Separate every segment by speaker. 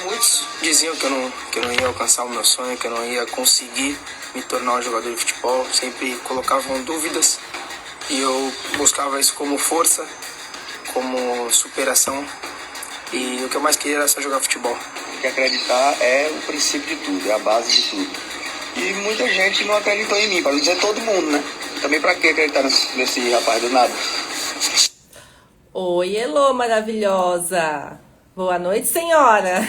Speaker 1: Muitos diziam que eu não ia alcançar o meu sonho, que eu não ia conseguir me tornar um jogador de futebol. Sempre colocavam dúvidas e eu buscava isso como força, como superação. E o que eu mais queria era só jogar futebol.
Speaker 2: Porque acreditar é o princípio de tudo, é a base de tudo. E muita gente não acreditou em mim, para não dizer todo mundo, né? Também pra que acreditar nesse rapaz do nada?
Speaker 3: Oi, Elô, maravilhosa! Boa noite, senhora!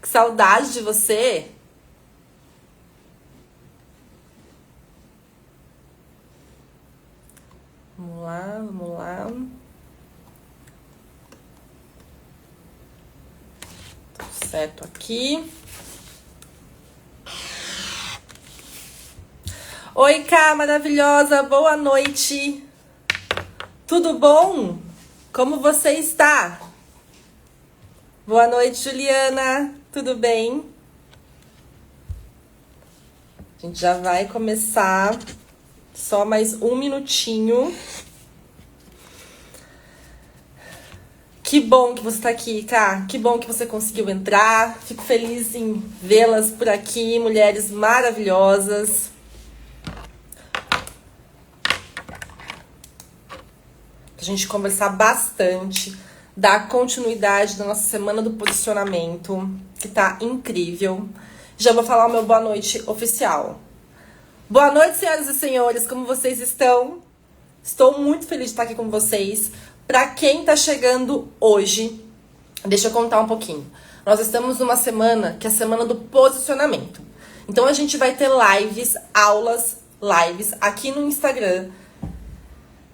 Speaker 3: Que saudade de você! Vamos lá, vamos lá. Tudo certo aqui. Oi, Cá, maravilhosa! Boa noite! Tudo bom? Como você está? Boa noite, Juliana. Tudo bem? A gente já vai começar. Só mais um minutinho. Que bom que você está aqui, Cá. Que bom que você conseguiu entrar. Fico feliz em vê-las por aqui, mulheres maravilhosas. A gente conversar bastante, dar continuidade na nossa semana do posicionamento, que tá incrível. Já vou falar o meu boa noite oficial. Boa noite, senhoras e senhores, como vocês estão? Estou muito feliz de estar aqui com vocês. Para quem tá chegando hoje, deixa eu contar um pouquinho. Nós estamos numa semana que é a semana do posicionamento. Então a gente vai ter lives, aulas, lives aqui no Instagram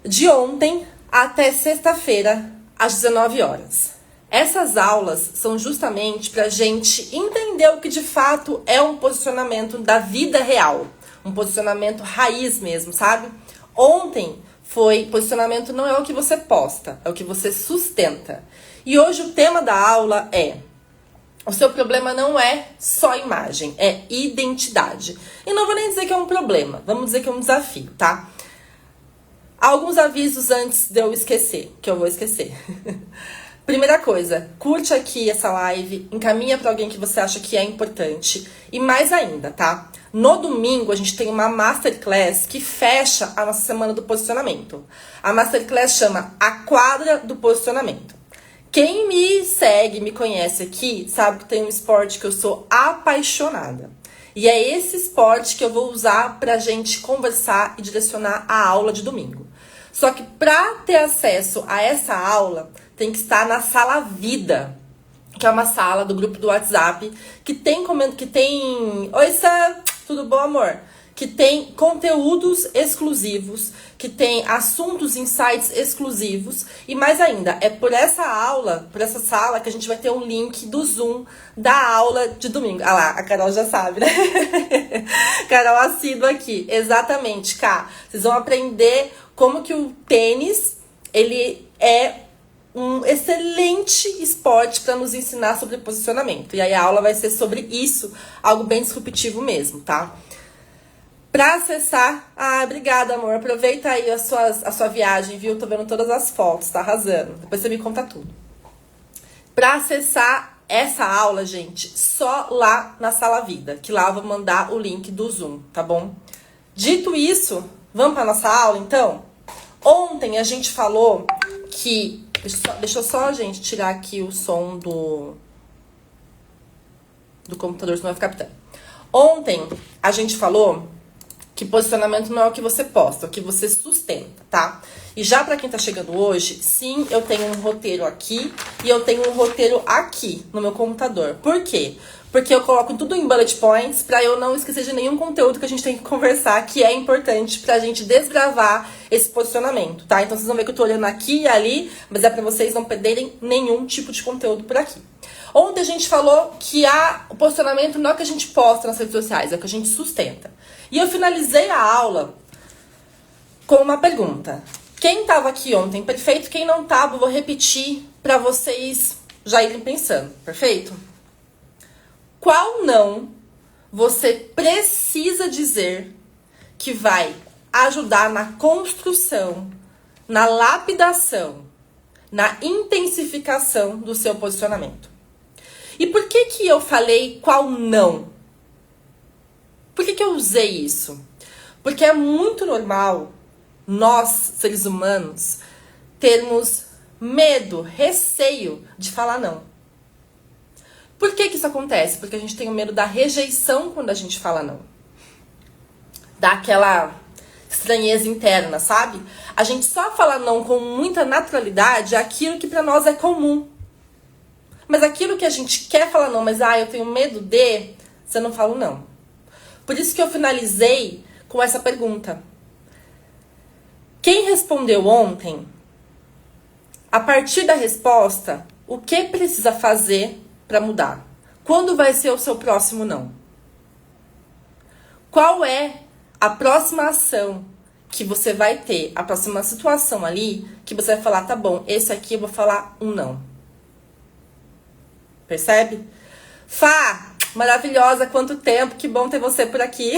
Speaker 3: de ontem até sexta-feira, às 19 horas. Essas aulas são justamente para a gente entender o que de fato é um posicionamento da vida real. Um posicionamento raiz mesmo, sabe? Ontem foi posicionamento não é o que você posta, é o que você sustenta. E hoje o tema da aula é: o seu problema não é só imagem, é identidade. E não vou nem dizer que é um problema, vamos dizer que é um desafio, tá? Alguns avisos antes de eu esquecer, que eu vou esquecer. Primeira coisa, curte aqui essa live, encaminha para alguém que você acha que é importante. E mais ainda, tá? No domingo a gente tem uma Masterclass que fecha a nossa semana do posicionamento. A Masterclass chama A Quadra do Posicionamento. Quem me segue, me conhece aqui, sabe que tem um esporte que eu sou apaixonada. E é esse esporte que eu vou usar pra gente conversar e direcionar a aula de domingo. Só que pra ter acesso a essa aula, tem que estar na Sala Vida, que é uma sala do grupo do WhatsApp, que tem... Oi, Sam! Tudo bom, amor? Que tem conteúdos exclusivos, que tem assuntos, insights exclusivos. E mais ainda, é por essa aula, por essa sala, que a gente vai ter um link do Zoom da aula de domingo. Ah lá, a Carol já sabe, né? Carol assídua aqui. Exatamente, Cá. Vocês vão aprender como que o tênis, ele é um excelente esporte para nos ensinar sobre posicionamento. E aí a aula vai ser sobre isso, algo bem disruptivo mesmo, tá? Pra acessar... Ah, obrigada, amor. Aproveita aí a sua viagem, viu? Tô vendo todas as fotos, tá arrasando. Depois você me conta tudo. Pra acessar essa aula, gente, só lá na Sala Vida, que lá eu vou mandar o link do Zoom, tá bom? Dito isso, vamos pra nossa aula, então? Ontem a gente falou que... Deixa eu só, gente, tirar aqui o som do computador, senão vai ficar pitando. Ontem a gente falou que posicionamento não é o que você posta, é o que você sustenta, tá? E já pra quem tá chegando hoje, sim, eu tenho um roteiro aqui e eu tenho um roteiro aqui no meu computador. Por quê? Porque eu coloco tudo em bullet points pra eu não esquecer de nenhum conteúdo que a gente tem que conversar, que é importante pra gente desbravar esse posicionamento, tá? Então vocês vão ver que eu tô olhando aqui e ali, mas é pra vocês não perderem nenhum tipo de conteúdo por aqui. Ontem a gente falou que o posicionamento não é o que a gente posta nas redes sociais, é o que a gente sustenta. E eu finalizei a aula com uma pergunta. Quem tava aqui ontem, perfeito? Quem não tava, eu vou repetir pra vocês já irem pensando, perfeito? Qual não você precisa dizer que vai ajudar na construção, na lapidação, na intensificação do seu posicionamento? E por que que eu falei qual não? Por que que eu usei isso? Porque é muito normal nós, seres humanos, termos medo, receio de falar não. Por que que isso acontece? Porque a gente tem o medo da rejeição quando a gente fala não. Dá aquela estranheza interna, sabe? A gente só fala não com muita naturalidade aquilo que pra nós é comum. Mas aquilo que a gente quer falar não, mas eu tenho medo de, você não fala não. Por isso que eu finalizei com essa pergunta. Quem respondeu ontem, a partir da resposta, o que precisa fazer para mudar? Quando vai ser o seu próximo não? Qual é a próxima ação que você vai ter, a próxima situação ali, que você vai falar, tá bom, esse aqui eu vou falar um não. Percebe? Fá, maravilhosa, quanto tempo, que bom ter você por aqui.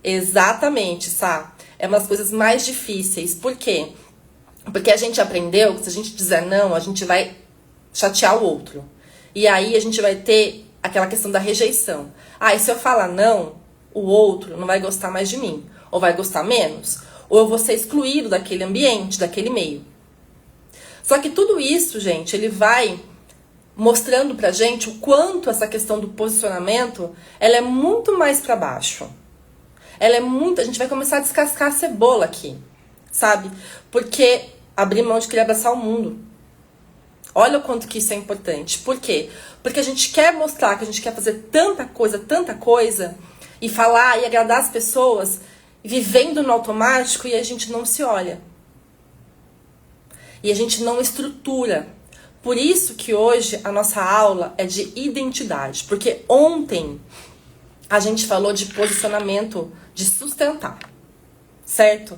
Speaker 3: Exatamente, Sá. É uma das coisas mais difíceis. Por quê? Porque a gente aprendeu que se a gente dizer não, a gente vai chatear o outro. E aí a gente vai ter aquela questão da rejeição. E se eu falar não, o outro não vai gostar mais de mim. Ou vai gostar menos. Ou eu vou ser excluído daquele ambiente, daquele meio. Só que tudo isso, gente, ele vai mostrando pra gente o quanto essa questão do posicionamento, ela é muito mais pra baixo. Ela é muito... A gente vai começar a descascar a cebola aqui, sabe? Porque abrir mão de querer abraçar o mundo. Olha o quanto que isso é importante. Por quê? Porque a gente quer mostrar que a gente quer fazer tanta coisa, e falar e agradar as pessoas, vivendo no automático, e a gente não se olha. E a gente não estrutura. Por isso que hoje a nossa aula é de identidade. Porque ontem a gente falou de posicionamento, de sustentar. Certo?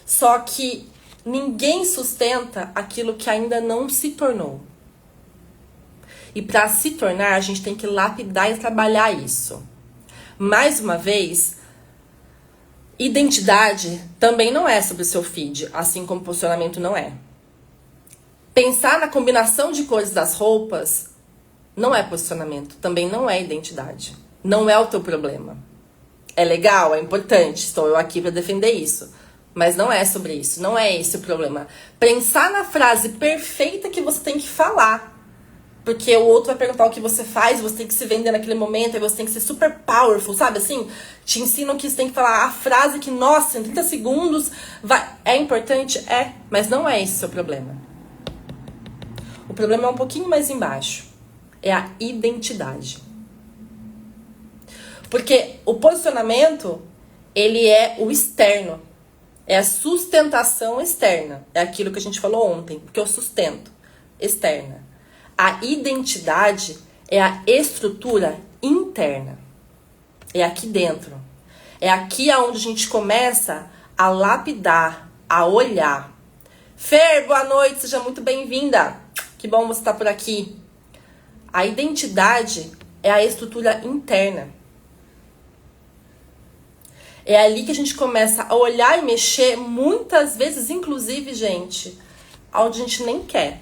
Speaker 3: Só que ninguém sustenta aquilo que ainda não se tornou. E para se tornar, a gente tem que lapidar e trabalhar isso. Mais uma vez, identidade também não é sobre o seu feed, assim como posicionamento não é. Pensar na combinação de cores das roupas não é posicionamento, também não é identidade. Não é o teu problema. É legal, é importante, estou eu aqui para defender isso. Mas não é sobre isso, não é esse o problema. Pensar na frase perfeita que você tem que falar. Porque o outro vai perguntar o que você faz, você tem que se vender naquele momento, aí você tem que ser super powerful, sabe assim? Te ensinam que você tem que falar a frase que, nossa, em 30 segundos vai... É importante? É, mas não é esse o seu problema. O problema é um pouquinho mais embaixo. É a identidade. Porque o posicionamento, ele é o externo. É a sustentação externa. É aquilo que a gente falou ontem, porque eu sustento. Externa. A identidade é a estrutura interna. É aqui dentro. É aqui aonde a gente começa a lapidar, a olhar. Fer, boa noite, seja muito bem-vinda. Que bom você estar por aqui. A identidade é a estrutura interna. É ali que a gente começa a olhar e mexer, muitas vezes, inclusive, gente, onde a gente nem quer.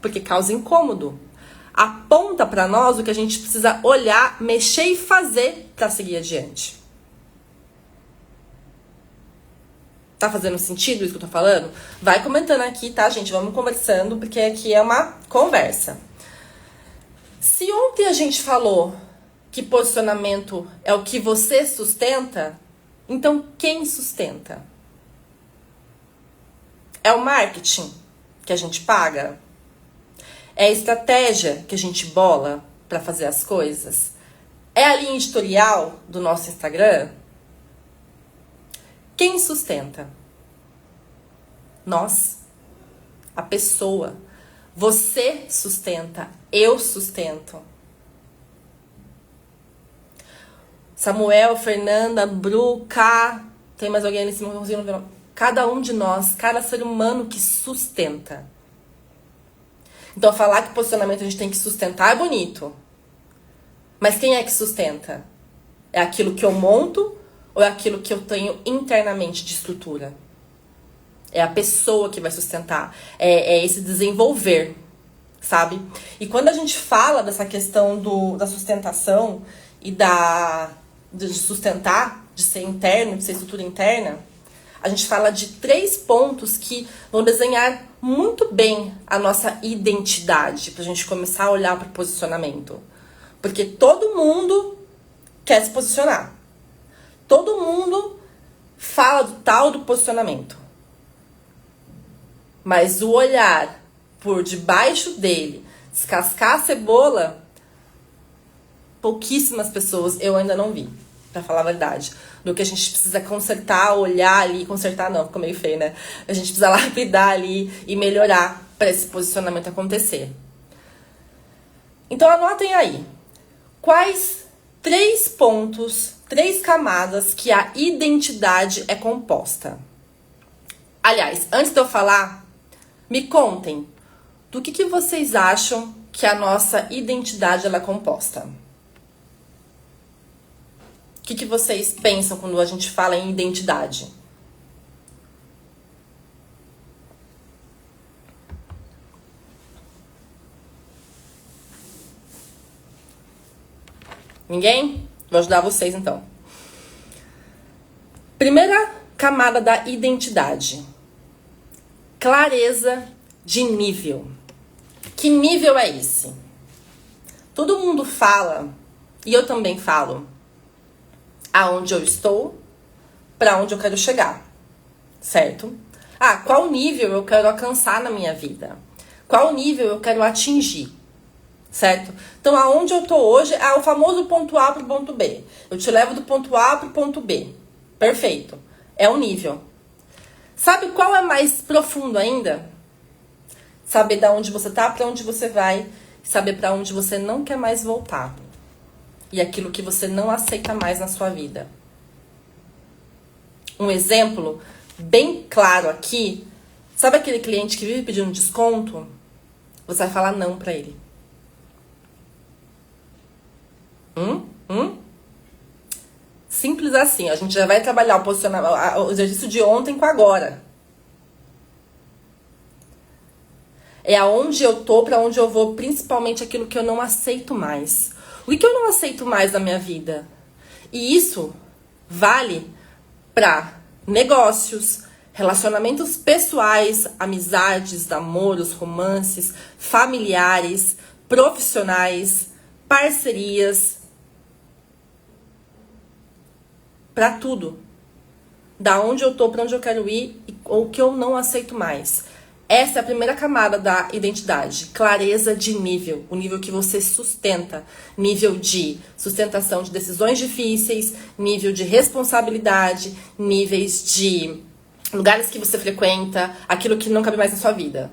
Speaker 3: Porque causa incômodo. Aponta pra nós o que a gente precisa olhar, mexer e fazer pra seguir adiante. Tá fazendo sentido isso que eu tô falando? Vai comentando aqui, tá, gente? Vamos conversando, porque aqui é uma conversa. Se ontem a gente falou que posicionamento é o que você sustenta, então quem sustenta? É o marketing que a gente paga? É a estratégia que a gente bola para fazer as coisas? É a linha editorial do nosso Instagram? Quem sustenta? Nós. A pessoa. Você sustenta. Eu sustento. Samuel, Fernanda, Bru, K. Tem mais alguém ali em cima? Cada um de nós, cada ser humano que sustenta. Então, falar que posicionamento a gente tem que sustentar é bonito. Mas quem é que sustenta? É aquilo que eu monto ou é aquilo que eu tenho internamente de estrutura? É a pessoa que vai sustentar. É esse desenvolver, sabe? E quando a gente fala dessa questão da sustentação e de sustentar, de ser interno, de ser estrutura interna, a gente fala de 3 pontos que vão desenhar muito bem a nossa identidade, pra gente começar a olhar para o posicionamento. Porque todo mundo quer se posicionar. Todo mundo fala do tal do posicionamento. Mas o olhar por debaixo dele, descascar a cebola, pouquíssimas pessoas eu ainda não vi, pra falar a verdade. Do que a gente precisa consertar, olhar ali, consertar não, ficou meio feio, né? A gente precisa lapidar ali e melhorar para esse posicionamento acontecer. Então anotem aí, quais 3 pontos, 3 camadas que a identidade é composta. Aliás, antes de eu falar, me contem, do que vocês acham que a nossa identidade ela é composta? O que vocês pensam quando a gente fala em identidade? Ninguém? Vou ajudar vocês então. Primeira camada da identidade. Clareza de nível. Que nível é esse? Todo mundo fala, e eu também falo, aonde eu estou, para onde eu quero chegar, certo? Qual nível eu quero alcançar na minha vida? Qual nível eu quero atingir, certo? Então, aonde eu tô hoje é o famoso ponto A para o ponto B. Eu te levo do ponto A para o ponto B. Perfeito. É um nível. Sabe qual é mais profundo ainda? Saber da onde você tá, para onde você vai, saber para onde você não quer mais voltar. E aquilo que você não aceita mais na sua vida. Um exemplo bem claro aqui, sabe aquele cliente que vive pedindo desconto? Você vai falar não pra ele. Simples assim, a gente já vai trabalhar o exercício de ontem com agora. É aonde eu tô, pra onde eu vou, principalmente aquilo que eu não aceito mais. O que eu não aceito mais na minha vida? E isso vale para negócios, relacionamentos pessoais, amizades, namoros, romances, familiares, profissionais, parcerias, para tudo. Da onde eu tô, para onde eu quero ir, ou o que eu não aceito mais. Essa é a primeira camada da identidade, clareza de nível, o nível que você sustenta, nível de sustentação de decisões difíceis, nível de responsabilidade, níveis de lugares que você frequenta, aquilo que não cabe mais na sua vida.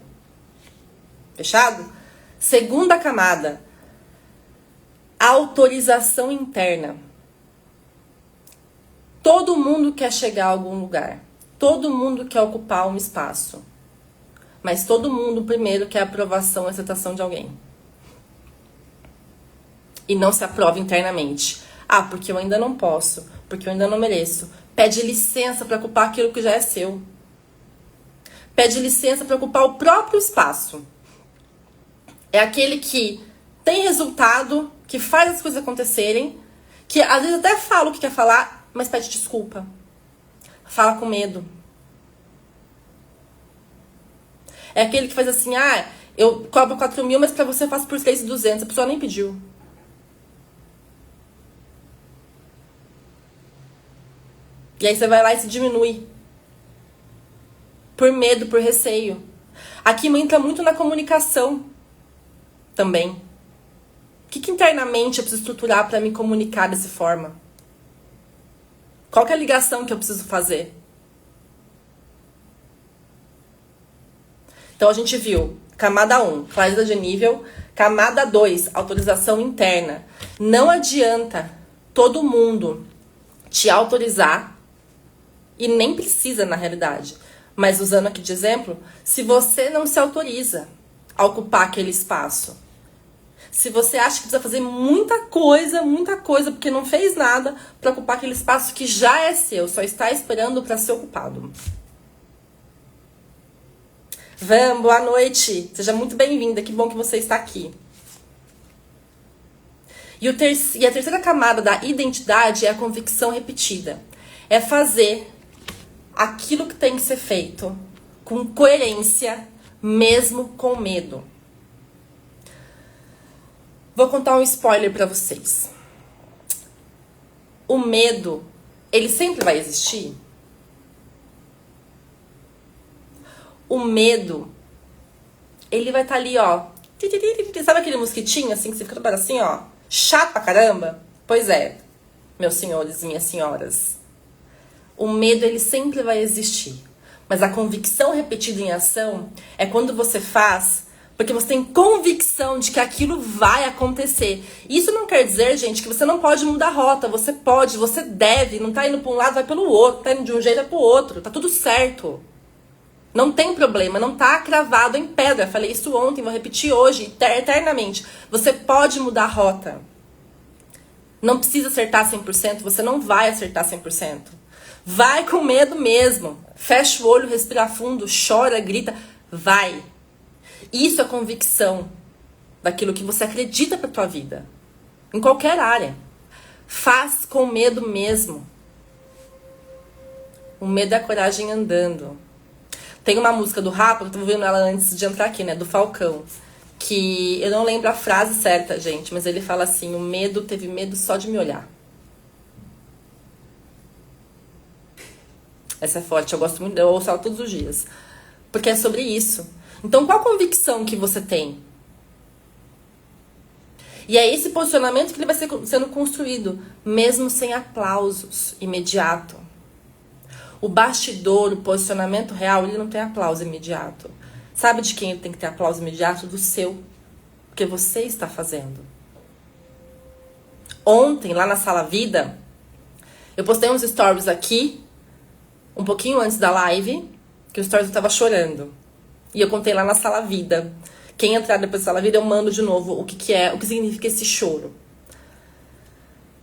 Speaker 3: Fechado? Segunda camada, autorização interna. Todo mundo quer chegar a algum lugar, todo mundo quer ocupar um espaço. Mas todo mundo primeiro quer aprovação e aceitação de alguém. E não se aprova internamente. Porque eu ainda não posso, porque eu ainda não mereço. Pede licença para ocupar aquilo que já é seu. Pede licença para ocupar o próprio espaço. É aquele que tem resultado, que faz as coisas acontecerem, que às vezes até fala o que quer falar, mas pede desculpa. Fala com medo. É aquele que faz assim, eu cobro 4.000, mas pra você eu faço por 3.200. A pessoa nem pediu. E aí você vai lá e se diminui. Por medo, por receio. Aqui entra muito na comunicação também. O que internamente eu preciso estruturar pra me comunicar dessa forma? Qual que é a ligação que eu preciso fazer? Então, a gente viu camada 1, clareza de nível. Camada 2, autorização interna. Não adianta todo mundo te autorizar, e nem precisa na realidade, mas usando aqui de exemplo, se você não se autoriza. a ocupar aquele espaço. Se você acha que precisa fazer muita coisa, porque não fez nada para ocupar aquele espaço que já é seu, só está esperando para ser ocupado. Vamos, boa noite. Seja muito bem-vinda, que bom que você está aqui. E a terceira camada da identidade é a convicção repetida. É fazer aquilo que tem que ser feito com coerência, mesmo com medo. Vou contar um spoiler pra vocês. O medo, ele sempre vai existir? O medo, ele vai estar ali, ó. Sabe aquele mosquitinho, assim, que você fica toda assim, ó? Chato pra caramba? Pois é, meus senhores e minhas senhoras. O medo, ele sempre vai existir. Mas a convicção repetida em ação é quando você faz porque você tem convicção de que aquilo vai acontecer. Isso não quer dizer, gente, que você não pode mudar a rota. Você pode, você deve. Não tá indo pra um lado, vai pelo outro. Tá indo de um jeito, vai pro outro. Tá tudo certo. Não tem problema, não tá cravado em pedra. Falei isso ontem, vou repetir hoje, eternamente. Você pode mudar a rota. Não precisa acertar 100%, você não vai acertar 100%. Vai com medo mesmo. Fecha o olho, respira fundo, chora, grita. Vai. Isso é convicção daquilo que você acredita pra tua vida. Em qualquer área. Faz com medo mesmo. O medo é a coragem andando. Tem uma música do Rapa, eu tô vendo ela antes de entrar aqui, né? Do Falcão. Que eu não lembro a frase certa, gente. Mas ele fala assim, o medo teve medo só de me olhar. Essa é forte, eu gosto muito, eu ouço ela todos os dias. Porque é sobre isso. Então, qual a convicção que você tem? E é esse posicionamento que ele vai sendo construído, mesmo sem aplausos imediato. O bastidor, o posicionamento real, ele não tem aplauso imediato. Sabe de quem ele tem que ter aplauso imediato? Do seu. Porque você está fazendo. Ontem, lá na Sala Vida, eu postei uns stories aqui, um pouquinho antes da live, que o stories eu tava chorando. E eu contei lá na Sala Vida. Quem entrar depois da Sala Vida, eu mando de novo o que é, o que significa esse choro.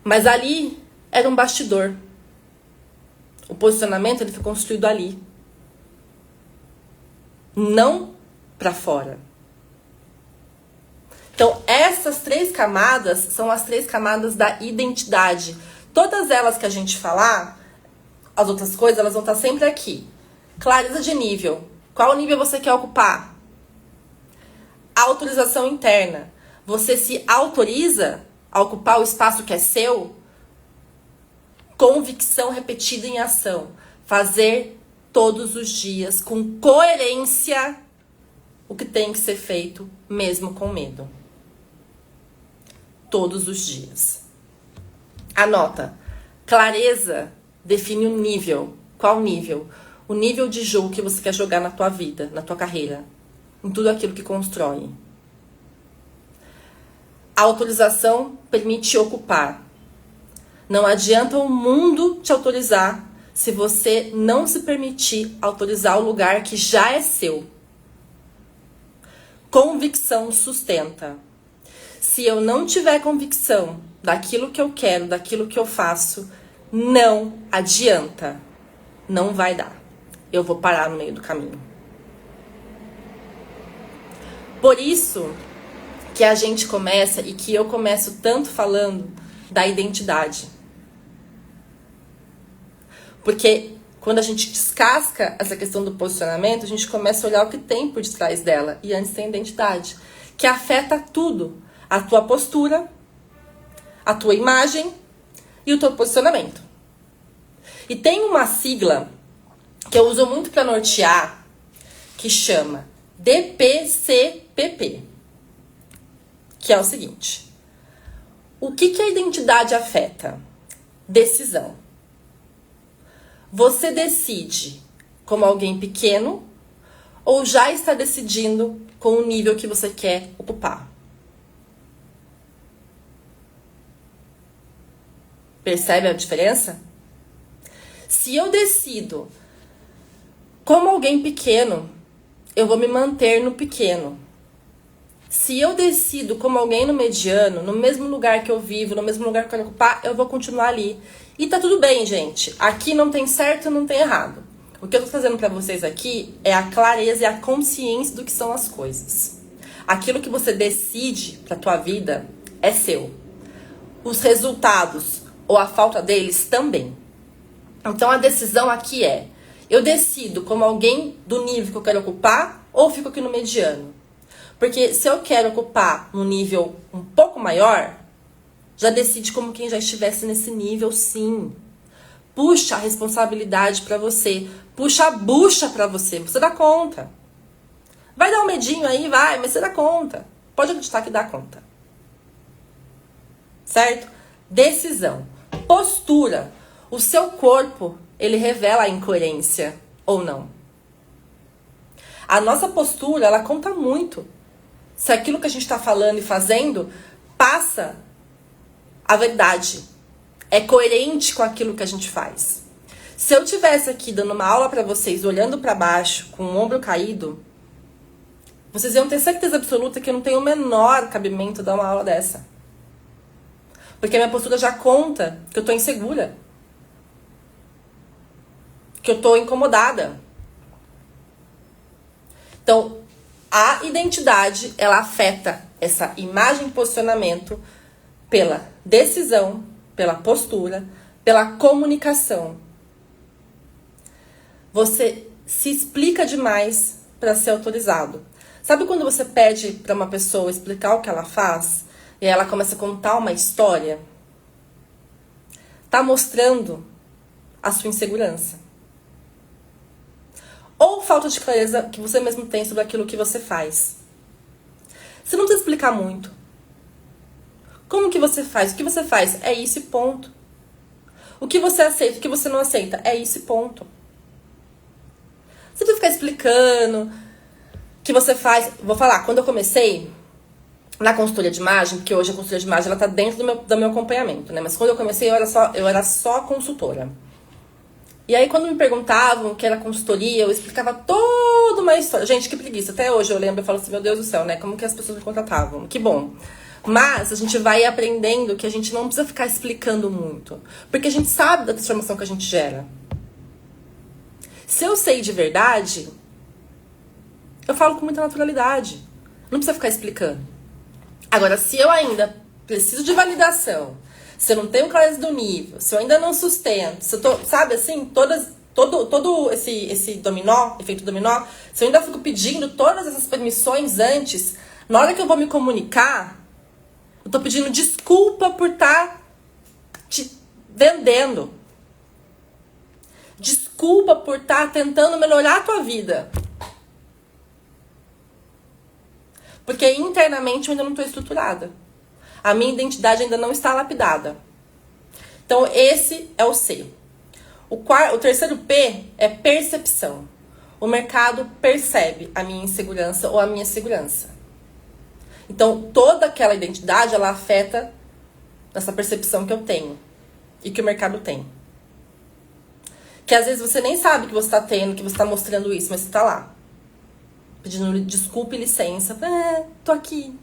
Speaker 3: Mas ali era um bastidor. O posicionamento, ele foi construído ali. Não pra fora. Então, essas 3 camadas são as 3 camadas da identidade. Todas elas que a gente falar, as outras coisas, elas vão estar sempre aqui. Clareza de nível. Qual nível você quer ocupar? Autorização interna. Você se autoriza a ocupar o espaço que é seu? Convicção repetida em ação. Fazer todos os dias, com coerência, o que tem que ser feito, mesmo com medo. Todos os dias. Anota. Clareza define o nível. Qual nível? O nível de jogo que você quer jogar na tua vida, na tua carreira. Em tudo aquilo que constrói. A autorização permite ocupar. Não adianta o mundo te autorizar se você não se permitir autorizar o lugar que já é seu. Convicção sustenta. Se eu não tiver convicção daquilo que eu quero, daquilo que eu faço, não adianta. Não vai dar. Eu vou parar no meio do caminho. Por isso que a gente começa, e que eu começo tanto falando da identidade. Porque quando a gente descasca essa questão do posicionamento, a gente começa a olhar o que tem por detrás dela. E antes tem a identidade, que afeta tudo. A tua postura, a tua imagem e o teu posicionamento. E tem uma sigla que eu uso muito para nortear, que chama DPCPP, que é o seguinte: o que a identidade afeta? Decisão. Você decide como alguém pequeno ou já está decidindo com o nível que você quer ocupar? Percebe a diferença? Se eu decido como alguém pequeno, eu vou me manter no pequeno. se eu decido como alguém no mediano, no mesmo lugar que eu vivo, no mesmo lugar que eu quero ocupar, eu vou continuar ali. E tá tudo bem, gente. Aqui não tem certo, não tem errado. O que eu tô trazendo pra vocês aqui é a clareza e a consciência do que são as coisas. Aquilo que você decide pra tua vida é seu. Os resultados ou a falta deles também. Então a decisão aqui é: eu decido como alguém do nível que eu quero ocupar ou fico aqui no mediano? Porque se eu quero ocupar um nível um pouco maior, já decide como quem já estivesse nesse nível, sim. Puxa a responsabilidade pra você. Puxa a bucha pra você. Você dá conta. Vai dar um medinho aí, vai, mas você dá conta. Pode acreditar que dá conta. Certo? Decisão. Postura. O seu corpo, ele revela a incoerência ou não. A nossa postura, ela conta muito. Se aquilo que a gente está falando e fazendo passa a verdade. É coerente com aquilo que a gente faz. Se eu tivesse aqui dando uma aula para vocês, olhando para baixo, com o ombro caído, vocês iam ter certeza absoluta que eu não tenho o menor cabimento dar uma aula dessa. Porque a minha postura já conta que eu tô insegura. Que eu tô incomodada. Então, a identidade, ela afeta essa imagem e posicionamento pela decisão, pela postura, pela comunicação. Você se explica demais para ser autorizado. Sabe quando você pede para uma pessoa explicar o que ela faz e ela começa a contar uma história? Tá mostrando a sua insegurança. Ou falta de clareza que você mesmo tem sobre aquilo que você faz. Você não precisa explicar muito. Como que você faz? O que você faz? É isso e ponto. O que você aceita, o que você não aceita? É isso e ponto. Você precisa ficar explicando o que você faz. Vou falar, quando eu comecei na consultoria de imagem, porque hoje a consultoria de imagem ela tá dentro do meu acompanhamento, né? Mas quando eu comecei eu era só consultora. E aí, quando me perguntavam o que era consultoria, eu explicava toda uma história. Gente, que preguiça. Até hoje eu lembro, eu falo assim, meu Deus do céu, né? Como que as pessoas me contratavam? Que bom. Mas a gente vai aprendendo que a gente não precisa ficar explicando muito. Porque a gente sabe da transformação que a gente gera. Se eu sei de verdade, eu falo com muita naturalidade. Não precisa ficar explicando. Agora, se eu ainda preciso de validação, se eu não tenho clareza do nível, se eu ainda não sustento, se eu tô, sabe assim, todo esse dominó, efeito dominó, se eu ainda fico pedindo todas essas permissões antes, na hora que eu vou me comunicar, eu tô pedindo desculpa por estar te vendendo. Desculpa por estar tentando melhorar a tua vida. Porque internamente eu ainda não estou estruturada. A minha identidade ainda não está lapidada. Então, esse é o C. O terceiro P é percepção. O mercado percebe a minha insegurança ou a minha segurança. Então, toda aquela identidade, ela afeta essa percepção que eu tenho e que o mercado tem. Que às vezes você nem sabe que você está tendo, que você está mostrando isso, mas você está lá. Pedindo desculpa e licença. Tô aqui.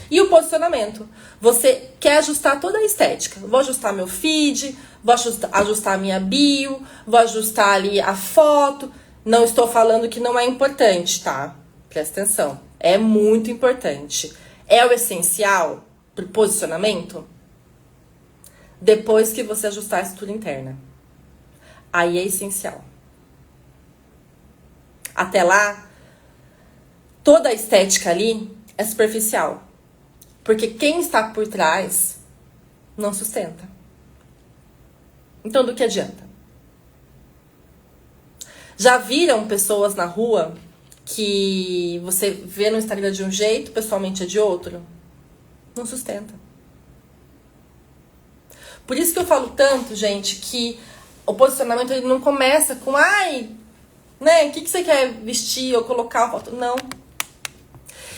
Speaker 3: E o posicionamento. Você quer ajustar toda a estética. Vou ajustar meu feed, vou ajustar a minha bio, vou ajustar ali a foto. Não estou falando que não é importante, tá? Presta atenção. É muito importante. É o essencial pro posicionamento? Depois que você ajustar a estrutura interna. Aí é essencial. Até lá, toda a estética ali é superficial. Porque quem está por trás não sustenta. Então, do que adianta? Já viram pessoas na rua que você vê no Instagram de um jeito, pessoalmente é de outro? Não sustenta. Por isso que eu falo tanto, gente, que o posicionamento ele não começa com né, o que você quer vestir ou colocar a foto? Não.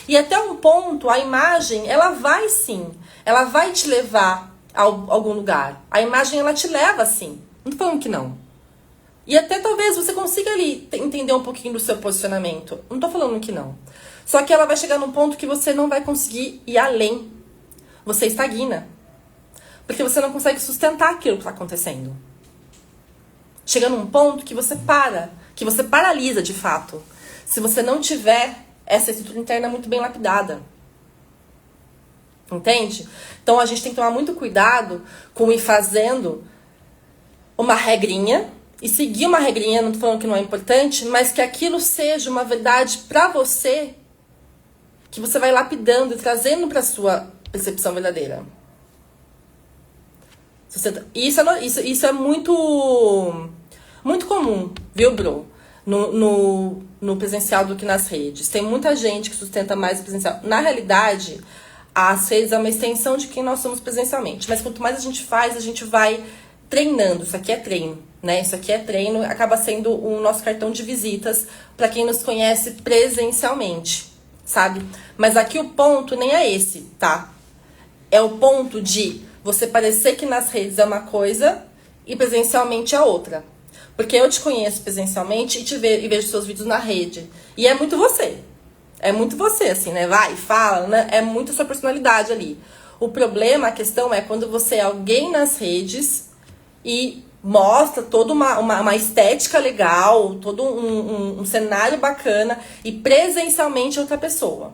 Speaker 3: E até um ponto, a imagem, ela vai sim. Ela vai te levar a algum lugar. A imagem, ela te leva sim. Não tô falando que não. E até talvez você consiga ali entender um pouquinho do seu posicionamento. Não tô falando que não. Só que ela vai chegar num ponto que você não vai conseguir ir além. Você estagna. Porque você não consegue sustentar aquilo que está acontecendo. Chega num ponto que você para, que você paralisa de fato. Se você não tiver essa estrutura interna muito bem lapidada. Entende? Então a gente tem que tomar muito cuidado com ir fazendo uma regrinha e seguir uma regrinha, não tô falando que não é importante, mas que aquilo seja uma verdade pra você, que você vai lapidando e trazendo pra sua percepção verdadeira. Isso é muito comum, viu, Bru? No presencial do que nas redes. Tem muita gente que sustenta mais o presencial. Na realidade, as redes é uma extensão de quem nós somos presencialmente. Mas quanto mais a gente faz, a gente vai treinando. Isso aqui é treino, né? Isso aqui é treino. Acaba sendo o nosso cartão de visitas para quem nos conhece presencialmente, sabe? Mas aqui o ponto nem é esse, tá? É o ponto de você parecer que nas redes é uma coisa e presencialmente é outra. Porque eu te conheço presencialmente e vejo seus vídeos na rede. E é muito você. É muito você, assim, né? Vai, fala, né? É muito a sua personalidade ali. O problema, a questão é quando você é alguém nas redes e mostra toda uma estética legal, todo um cenário bacana e presencialmente é outra pessoa.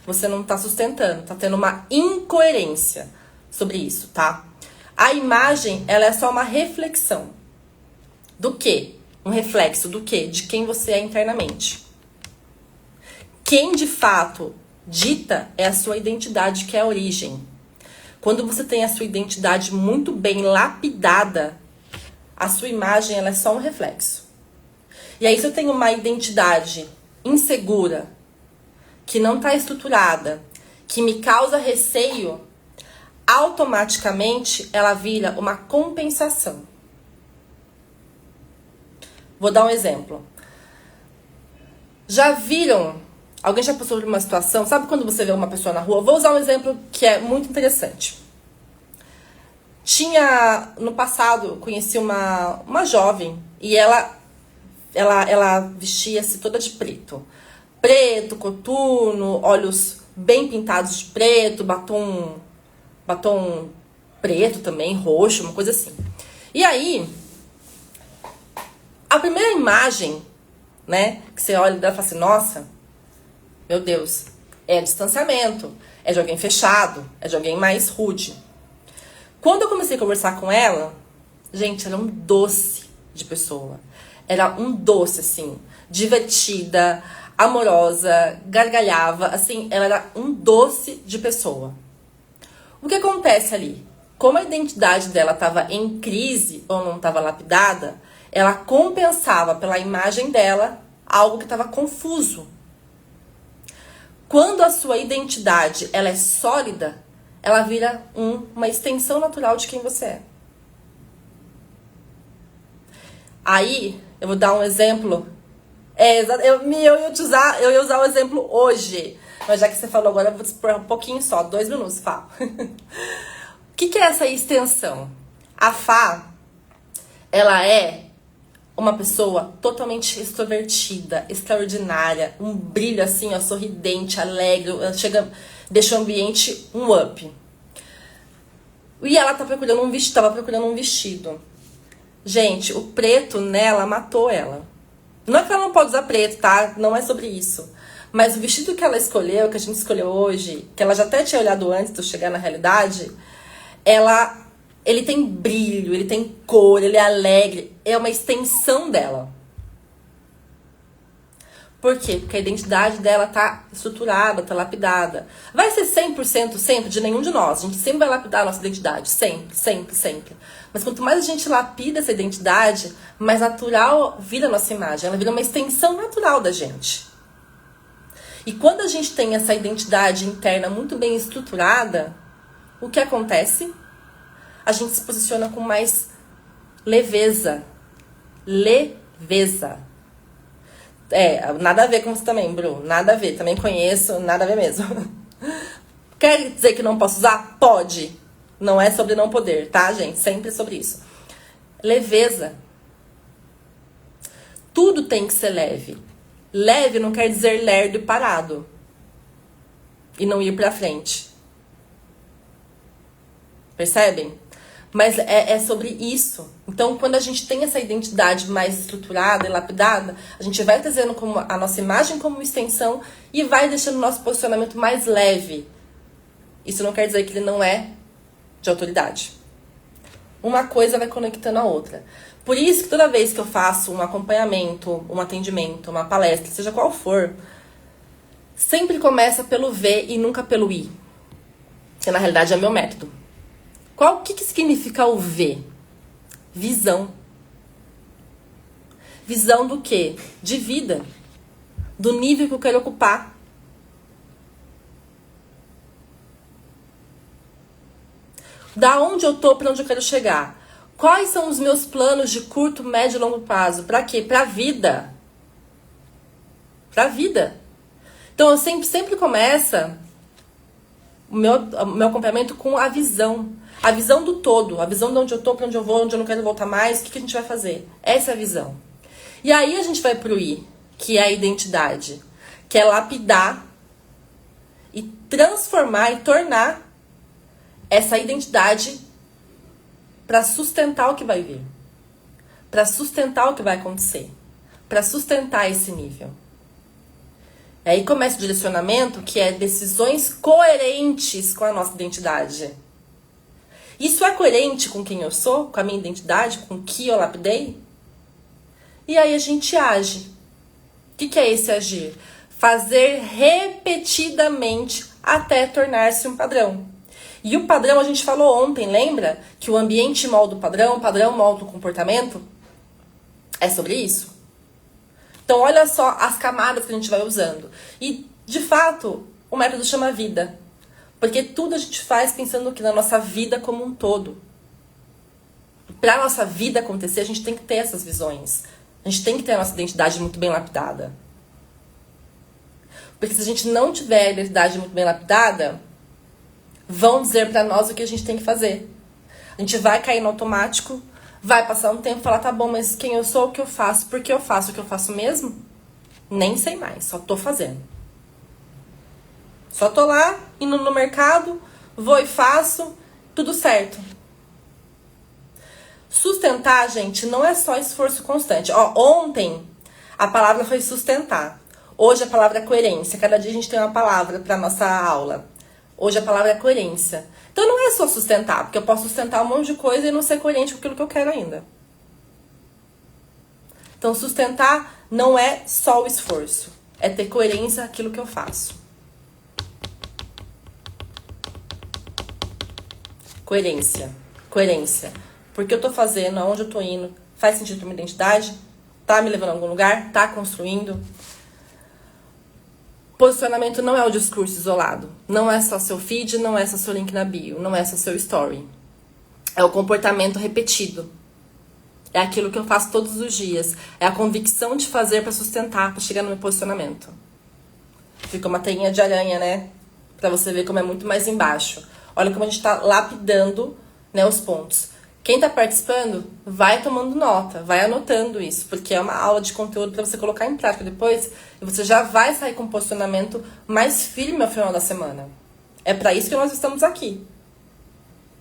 Speaker 3: Você não tá sustentando, tá tendo uma incoerência sobre isso, tá? A imagem, ela é só uma reflexão. Do quê? Um reflexo do quê? De quem você é internamente. Quem de fato dita é a sua identidade, que é a origem. Quando você tem a sua identidade muito bem lapidada, a sua imagem ela é só um reflexo. E aí se eu tenho uma identidade insegura, que não está estruturada, que me causa receio, automaticamente ela vira uma compensação. Vou dar um exemplo. Já viram? Alguém já passou por uma situação? Sabe quando você vê uma pessoa na rua? Vou usar um exemplo que é muito interessante. No passado, eu conheci uma jovem e ela vestia-se toda de preto. Preto, coturno, olhos bem pintados de preto, batom preto também, roxo, uma coisa assim. E aí, a primeira imagem, né, que você olha e fala assim, nossa, meu Deus, é distanciamento, é de alguém fechado, é de alguém mais rude. Quando eu comecei a conversar com ela, gente, era um doce de pessoa. Era um doce, assim, divertida, amorosa, gargalhava, assim, ela era um doce de pessoa. O que acontece ali? Como a identidade dela estava em crise ou não estava lapidada, ela compensava pela imagem dela algo que estava confuso. Quando a sua identidade ela é sólida, ela vira uma extensão natural de quem você é. Aí, eu vou dar um exemplo. Eu ia usar o exemplo hoje. Mas já que você falou agora, eu vou dispor um pouquinho só, 2 minutos, Fá. O que é essa extensão? A Fá, ela é uma pessoa totalmente extrovertida, extraordinária, um brilho assim, ó, sorridente, alegre, deixa o ambiente um up. E ela tava procurando um vestido. Gente, o preto nela matou ela. Não é que ela não pode usar preto, tá? Não é sobre isso. Mas o vestido que ela escolheu, que a gente escolheu hoje, que ela já até tinha olhado antes de eu chegar na realidade, ele tem brilho, ele tem cor, ele é alegre. É uma extensão dela. Por quê? Porque a identidade dela tá estruturada, tá lapidada. Vai ser 100% sempre de nenhum de nós. A gente sempre vai lapidar a nossa identidade. Sempre, sempre, sempre. Mas quanto mais a gente lapida essa identidade, mais natural vira a nossa imagem. Ela vira uma extensão natural da gente. E quando a gente tem essa identidade interna muito bem estruturada, o que acontece? A gente se posiciona com mais leveza. Leveza. Nada a ver com você também, Bru. Nada a ver. Também conheço, nada a ver mesmo. Quer dizer que não posso usar? Pode. Não é sobre não poder, tá, gente? Sempre sobre isso. Leveza. Tudo tem que ser leve. Leve não quer dizer lerdo e parado. E não ir pra frente. Percebem? Mas é sobre isso. Então, quando a gente tem essa identidade mais estruturada e lapidada, a gente vai trazendo como a nossa imagem como extensão e vai deixando o nosso posicionamento mais leve. Isso não quer dizer que ele não é de autoridade. Uma coisa vai conectando a outra. Por isso que toda vez que eu faço um acompanhamento, um atendimento, uma palestra, seja qual for, sempre começa pelo V e nunca pelo I. Que na realidade é meu método. O que significa o V? Visão. Visão do quê? De vida. Do nível que eu quero ocupar. Da onde eu tô, para onde eu quero chegar. Quais são os meus planos de curto, médio e longo prazo? Para quê? Para a vida. Para a vida. Então eu sempre começa o meu acompanhamento com a visão. A visão do todo. A visão de onde eu tô, para onde eu vou, onde eu não quero voltar mais. O que a gente vai fazer? Essa é a visão. E aí a gente vai pro I, que é a identidade. Que é lapidar e transformar e tornar essa identidade para sustentar o que vai vir. Para sustentar o que vai acontecer. Para sustentar esse nível. E aí começa o direcionamento, que é decisões coerentes com a nossa identidade. Isso é coerente com quem eu sou, com a minha identidade, com o que eu lapidei? E aí a gente age. O que é esse agir? Fazer repetidamente até tornar-se um padrão. E o padrão a gente falou ontem, lembra? Que o ambiente molda o padrão molda o comportamento. É sobre isso? Então olha só as camadas que a gente vai usando. E, de fato, o método chama vida. Porque tudo a gente faz pensando que na nossa vida como um todo. Para a nossa vida acontecer, a gente tem que ter essas visões. A gente tem que ter a nossa identidade muito bem lapidada. Porque se a gente não tiver a identidade muito bem lapidada, vão dizer para nós o que a gente tem que fazer. A gente vai cair no automático, vai passar um tempo e falar, tá bom, mas quem eu sou, o que eu faço? Por que eu faço o que eu faço mesmo? Nem sei mais, só tô fazendo. Só tô lá, indo no mercado, vou e faço, tudo certo. Sustentar, gente, não é só esforço constante. Ó, ontem a palavra foi sustentar. Hoje a palavra é coerência. Cada dia a gente tem uma palavra para nossa aula. Hoje a palavra é coerência. Então não é só sustentar, porque eu posso sustentar um monte de coisa e não ser coerente com aquilo que eu quero ainda. Então sustentar não é só o esforço. É ter coerência naquilo que eu faço. Coerência. Coerência. Porque eu tô fazendo, aonde eu tô indo, faz sentido pra minha identidade? Tá me levando a algum lugar? Tá construindo? Posicionamento não é o discurso isolado. Não é só seu feed, não é só seu link na bio, não é só seu story. É o comportamento repetido. É aquilo que eu faço todos os dias. É a convicção de fazer pra sustentar, pra chegar no meu posicionamento. Fica uma teinha de aranha, né? Pra você ver como é muito mais embaixo. Olha como a gente tá lapidando, né, os pontos. Quem tá participando, vai tomando nota, vai anotando isso, porque é uma aula de conteúdo para você colocar em prática depois, e você já vai sair com um posicionamento mais firme ao final da semana. É para isso que nós estamos aqui.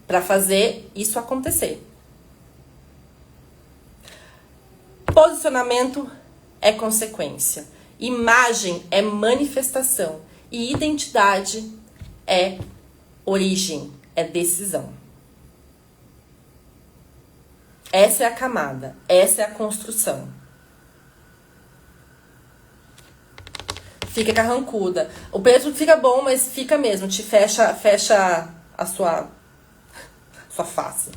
Speaker 3: Para fazer isso acontecer. Posicionamento é consequência. Imagem é manifestação. E identidade é origem, é decisão. Essa é a camada, essa é a construção. Fica carrancuda. O preço fica bom, mas fica mesmo, te fecha a sua face.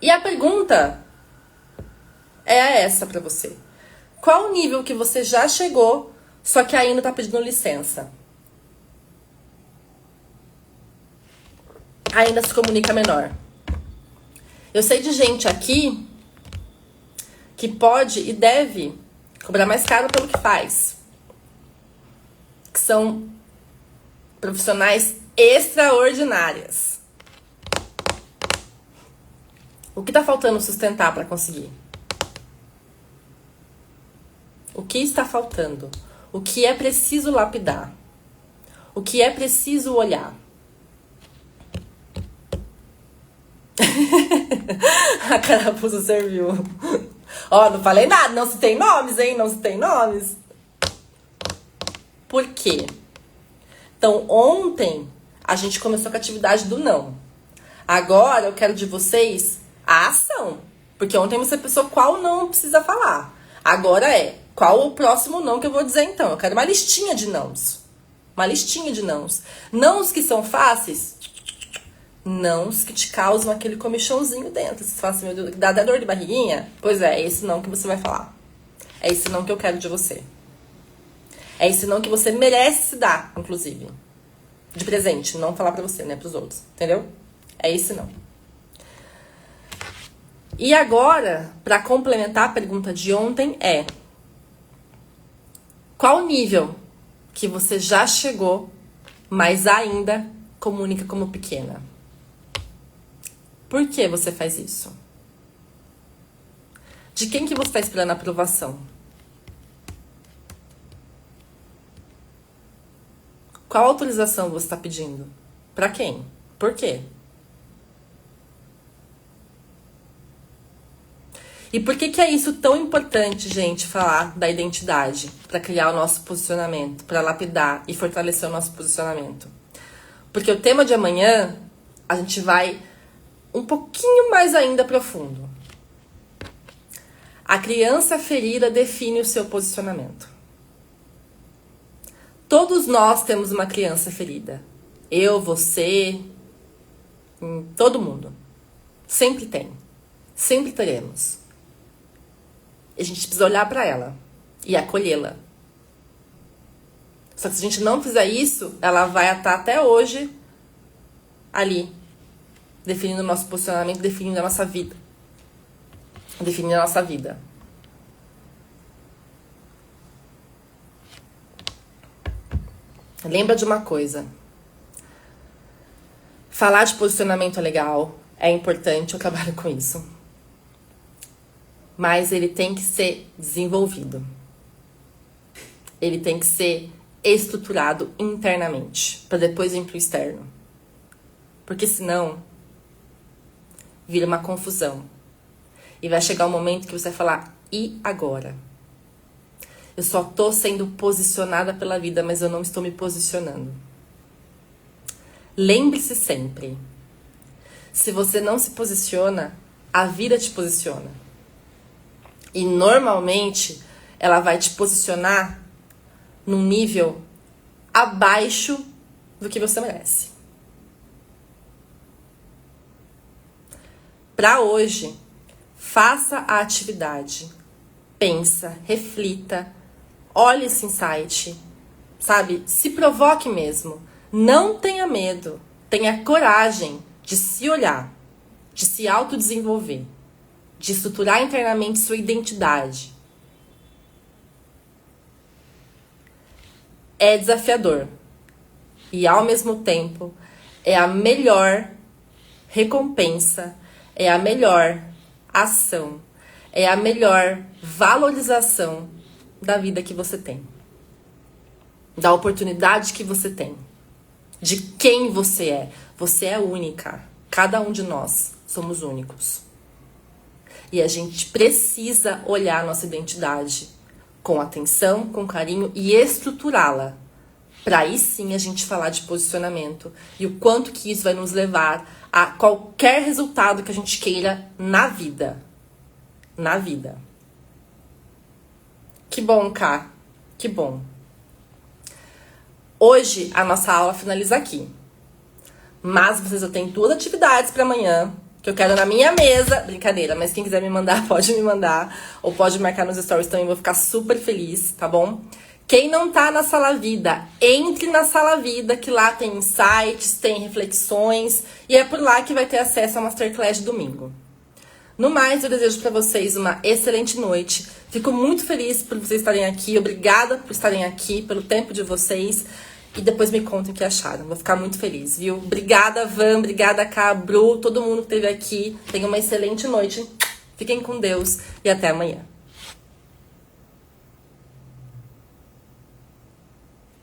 Speaker 3: E a pergunta é essa pra você. Qual o nível que você já chegou, só que ainda tá pedindo licença? Ainda se comunica menor. Eu sei de gente aqui que pode e deve cobrar mais caro pelo que faz. Que são profissionais extraordinárias. O que tá faltando sustentar para conseguir? O que está faltando? O que é preciso lapidar? O que é preciso olhar? A carapuça serviu. Ó, não falei nada, não citei nomes, hein? Não citei nomes. Por quê? Então, ontem a gente começou com a atividade do não. Agora eu quero de vocês a ação. Porque ontem você pensou qual não precisa falar. Agora qual o próximo não que eu vou dizer então? Eu quero uma listinha de nãos. Uma listinha de nãos. Nãos que são fáceis. Nãos que te causam aquele comichãozinho dentro. Você fala assim, meu Deus, dá dor de barriguinha? Pois é esse não que você vai falar. É esse não que eu quero de você. É esse não que você merece se dar, inclusive. De presente, não falar pra você, né? Pros outros, entendeu? É esse não. E agora, pra complementar a pergunta de ontem qual nível que você já chegou, mas ainda comunica como pequena? Por que você faz isso? De quem que você está esperando a aprovação? Qual autorização você está pedindo? Para quem? Por quê? E por que é isso tão importante, gente, falar da identidade? Para criar o nosso posicionamento, para lapidar e fortalecer o nosso posicionamento. Porque o tema de amanhã, a gente vai um pouquinho mais ainda profundo. A criança ferida define o seu posicionamento. Todos nós temos uma criança ferida. Eu, você, todo mundo. Sempre tem. Sempre teremos. E a gente precisa olhar para ela e acolhê-la. Só que se a gente não fizer isso, ela vai estar até hoje ali, definindo o nosso posicionamento, definindo a nossa vida. Definindo a nossa vida. Lembra de uma coisa. Falar de posicionamento é legal, é importante, eu trabalho com isso. Mas ele tem que ser desenvolvido. Ele tem que ser estruturado internamente, para depois ir pro externo. Porque senão, vira uma confusão. E vai chegar um momento que você vai falar, e agora? Eu só tô sendo posicionada pela vida, mas eu não estou me posicionando. Lembre-se sempre, se você não se posiciona, a vida te posiciona. E normalmente, ela vai te posicionar num nível abaixo do que você merece. Para hoje, faça a atividade. Pensa, reflita, olhe esse insight, sabe? Se provoque mesmo. Não tenha medo. Tenha coragem de se olhar, de se autodesenvolver, de estruturar internamente sua identidade. É desafiador. E ao mesmo tempo, é a melhor recompensa, é a melhor ação, é a melhor valorização da vida que você tem. Da oportunidade que você tem. De quem você é. Você é única. Cada um de nós somos únicos. E a gente precisa olhar a nossa identidade com atenção, com carinho e estruturá-la. Para aí sim a gente falar de posicionamento e o quanto que isso vai nos levar a qualquer resultado que a gente queira na vida. Na vida. Que bom, Ká. Que bom. Hoje a nossa aula finaliza aqui. Mas vocês eu tenho 2 atividades para amanhã que eu quero na minha mesa. Brincadeira, mas quem quiser me mandar, pode me mandar. Ou pode marcar nos stories também, vou ficar super feliz, tá bom? Quem não tá na Sala Vida, entre na Sala Vida, que lá tem insights, tem reflexões. E é por lá que vai ter acesso à Masterclass de domingo. No mais, eu desejo para vocês uma excelente noite. Fico muito feliz por vocês estarem aqui. Obrigada por estarem aqui, pelo tempo de vocês. E depois me contem o que acharam. Vou ficar muito feliz, viu? Obrigada, Van. Obrigada, Cabru. Todo mundo que esteve aqui. Tenham uma excelente noite. Fiquem com Deus. E até amanhã.